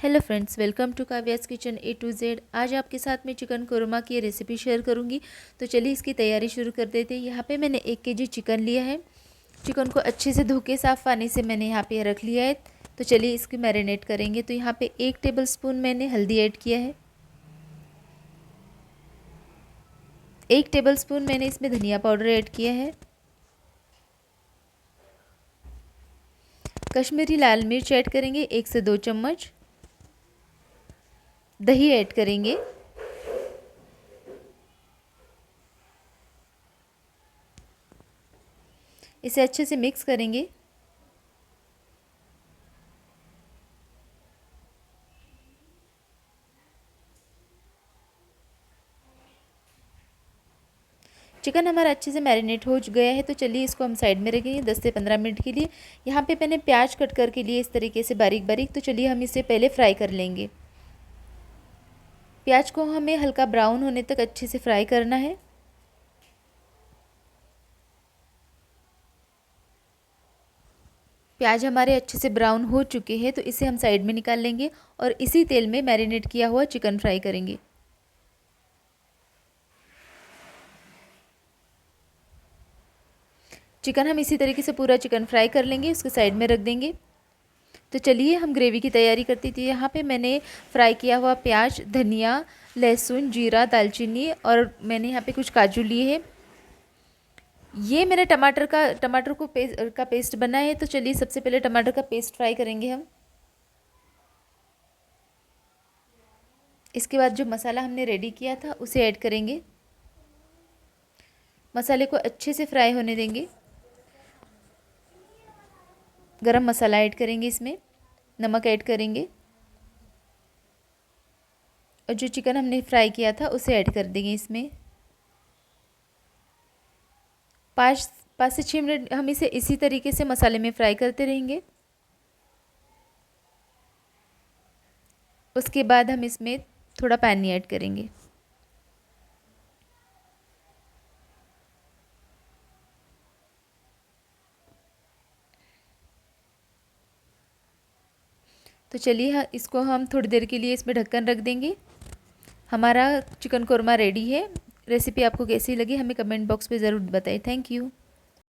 Hello friends, welcome to Kavya's kitchen A to Z. आज आपके साथ में चिकन कोरमा की रेसिपी शेयर करूंगी। तो चलिए इसकी तैयारी शुरू कर देते हैं। यहाँ पे मैंने 1 केजी चिकन लिया है। चिकन को अच्छे से धो के साफ़ पानी से मैंने यहाँ पे रख लिया है। तो चलिए इसकी मैरिनेट करेंगे। तो यहाँ पे 1 टेबलस्पून मैंने हल्दी ऐड किया है। 1 टेबलस्पून मैंने इसमें धनिया पाउडर ऐड किया है। कश्मीरी लाल मिर्च ऐड करेंगे 1 से 2 चम्मच। दही ऐड करेंगे। इसे अच्छे से मिक्स करेंगे। चिकन हमारा अच्छे से मैरिनेट हो गया है। तो चलिए इसको हम साइड में रखेंगे 10 से 15 मिनट के लिए। यहाँ पे मैंने प्याज कट करके लिए इस तरीके से बारीक बारीक। तो चलिए हम इसे पहले फ्राई कर लेंगे। प्याज को हमें हल्का ब्राउन होने तक अच्छे से फ्राई करना है। प्याज हमारे अच्छे से ब्राउन हो चुके हैं। तो इसे हम साइड में निकाल लेंगे और इसी तेल में मैरिनेट किया हुआ चिकन फ्राई करेंगे। चिकन हम इसी तरीके से पूरा चिकन फ्राई कर लेंगे, उसको साइड में रख देंगे। तो चलिए हम ग्रेवी की तैयारी करती थी। यहाँ पे मैंने फ्राई किया हुआ प्याज, धनिया, लहसुन, जीरा, दालचीनी और मैंने यहाँ पे कुछ काजू लिए हैं। ये मेरे टमाटर को पेस्ट बना है। तो चलिए सबसे पहले टमाटर का पेस्ट फ्राई करेंगे हम। इसके बाद जो मसाला हमने रेडी किया था उसे ऐड करेंगे। मसाले को अच्छे से फ्राई होने देंगे। गरम मसाला ऐड करेंगे, इसमें नमक ऐड करेंगे और जो चिकन हमने फ्राई किया था उसे ऐड कर देंगे इसमें। 5 से 6 मिनट हम इसे इसी तरीके से मसाले में फ्राई करते रहेंगे। उसके बाद हम इसमें थोड़ा पानी ऐड करेंगे। तो चलिए इसको हम थोड़ी देर के लिए इसमें ढक्कन रख देंगे। हमारा चिकन कोरमा रेडी है। रेसिपी आपको कैसी लगी हमें कमेंट बॉक्स पे ज़रूर बताएं। Thank you.